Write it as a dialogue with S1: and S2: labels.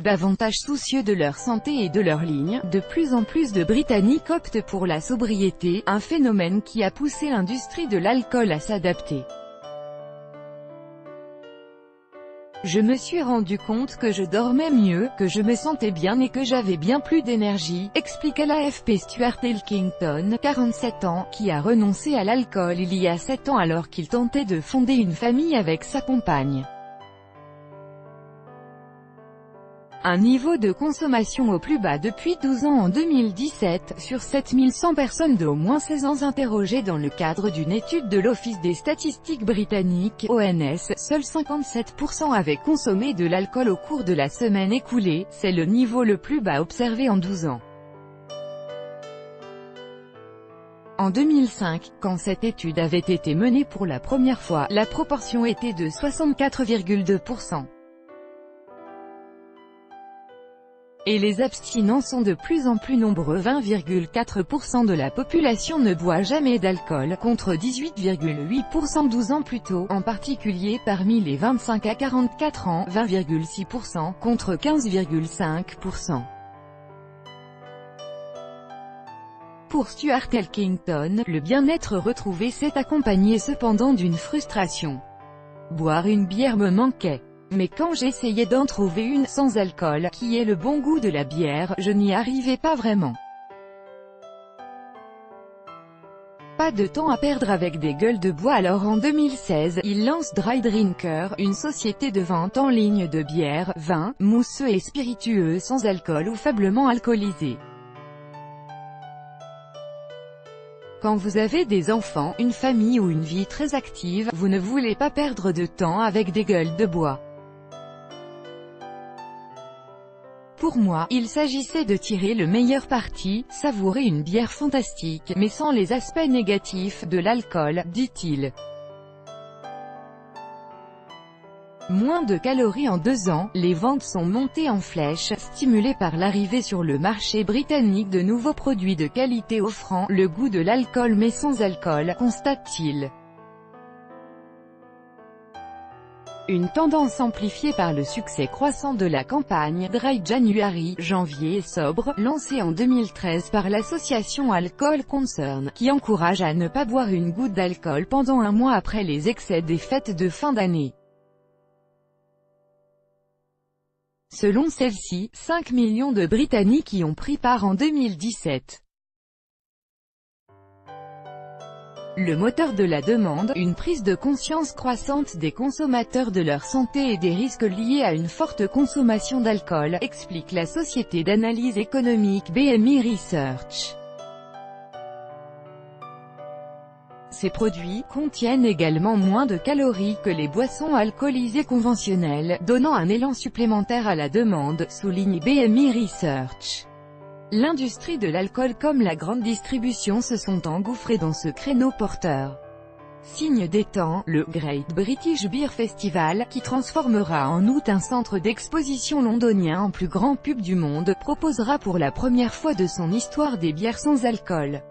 S1: Davantage soucieux de leur santé et de leur ligne, de plus en plus de Britanniques optent pour la sobriété, un phénomène qui a poussé l'industrie de l'alcool à s'adapter. Je me suis rendu compte que je dormais mieux, que je me sentais bien et que j'avais bien plus d'énergie, explique à l'AFP Stuart Elkington, 47 ans, qui a renoncé à l'alcool il y a 7 ans alors qu'il tentait de fonder une famille avec sa compagne. Un niveau de consommation au plus bas depuis 12 ans en 2017, sur 7100 personnes d'au moins 16 ans interrogées dans le cadre d'une étude de l'Office des statistiques britanniques, ONS, seuls 57% avaient consommé de l'alcool au cours de la semaine écoulée, c'est le niveau le plus bas observé en 12 ans. En 2005, quand cette étude avait été menée pour la première fois, la proportion était de 64,2%. Et les abstinents sont de plus en plus nombreux. 20,4% de la population ne boit jamais d'alcool, contre 18,8% 12 ans plus tôt, en particulier parmi les 25 à 44 ans, 20,6%, contre 15,5%. Pour Stuart Elkington, le bien-être retrouvé s'est accompagné cependant d'une frustration. Boire une bière me manquait. Mais quand j'essayais d'en trouver une sans alcool, qui est le bon goût de la bière, je n'y arrivais pas vraiment. Pas de temps à perdre avec des gueules de bois. Alors en 2016, il lance Dry Drinker, une société de vente en ligne de bières, vins, mousseux et spiritueux sans alcool ou faiblement alcoolisés. Quand vous avez des enfants, une famille ou une vie très active, vous ne voulez pas perdre de temps avec des gueules de bois. Pour moi, il s'agissait de tirer le meilleur parti, savourer une bière fantastique, mais sans les aspects négatifs de l'alcool, dit-il. Moins de calories en 2 ans, les ventes sont montées en flèche, stimulées par l'arrivée sur le marché britannique de nouveaux produits de qualité offrant le goût de l'alcool mais sans alcool, constate-t-il. Une tendance amplifiée par le succès croissant de la campagne Dry January, janvier sobre, lancée en 2013 par l'association Alcohol Concern, qui encourage à ne pas boire une goutte d'alcool pendant un mois après les excès des fêtes de fin d'année. Selon celle-ci, 5 millions de Britanniques y ont pris part en 2017. Le moteur de la demande, une prise de conscience croissante des consommateurs de leur santé et des risques liés à une forte consommation d'alcool, explique la société d'analyse économique BMI Research. Ces produits contiennent également moins de calories que les boissons alcoolisées conventionnelles, donnant un élan supplémentaire à la demande, souligne BMI Research. L'industrie de l'alcool comme la grande distribution se sont engouffrés dans ce créneau porteur. Signe des temps, le Great British Beer Festival, qui transformera en août un centre d'exposition londonien en plus grand pub du monde, proposera pour la première fois de son histoire des bières sans alcool.